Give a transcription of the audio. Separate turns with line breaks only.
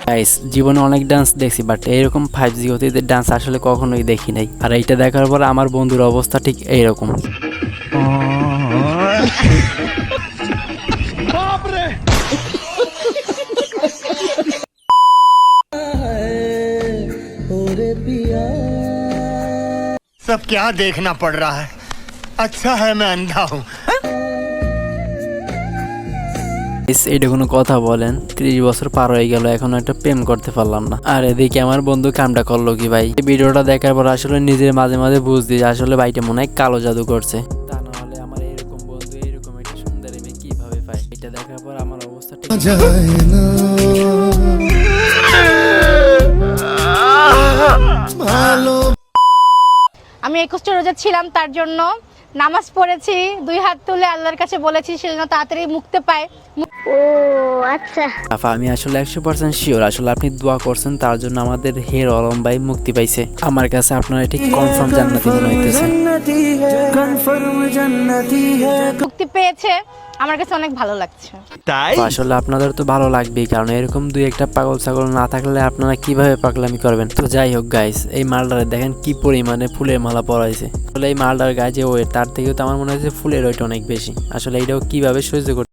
Guys, জীবনে অনেক dance দেখছি, বাট এরকম 5G গতিতে ডান্স আসলে কখনোই দেখি নাই। আর এইটা দেখার পর আমার বন্ধুর অবস্থা ঠিক এইরকম।
सब क्या देखना पड़ रहा है। अच्छा है मैं अंधा हूँ।
এইটা কোনো কথা বলেন? 30 বছর পার হয়ে গেল, এখনো একটা প্রেম করতে পারলাম না। আর এদিকে আমার বন্ধু কামটা করলো কি ভাই? এই ভিডিওটা দেখার পর আসলে নিজের মাঝে মাঝে বুঝছি যে আসলে ভাইটা মনে হয় কালো জাদু করছে। তা না হলে আমার এরকম বন্ধু এরকম একটা সুন্দর মেয়ে কিভাবে পায়? এটা দেখার পর আমার অবস্থা ঠিক
আমি 21টা রোজা ছিলাম, তার জন্য নামাজ পড়েছি, 2 হাত তুলে আল্লাহর কাছে বলেছি সে যেন তাড়াতাড়ি মুক্তি পায়।
ও আচ্ছা,
আফা, আমি আসলে 100% শিওর আসলে আপনি দোয়া করছেন তার জন্য আমাদের হের আলম ভাই মুক্তি পাইছে। আমার কাছে আপনারা ঠিক কনফার্ম জান্নাতি মনে হইতেছে।
মুক্তি পেয়েছে, আমার কাছে অনেক ভালো লাগছে।
তো আসলে আপনাদের তো ভালো লাগবেই, কারণ এরকম 2-1টা পাগল ছাগল না থাকলে আপনারা কিভাবে পাগলামি করবেন? তো যাই হোক গাইস, এই মালটারে দেখেন কি পরিমাণে ফুলের মালা পরাইছে। আসলে এই মালটার গায়ে যে ওয়েট, তার থেকেও তো আমার মনে হচ্ছে ফুলের ওয়েট অনেক বেশি। আসলে এইটাও কিভাবে সহ্য করতে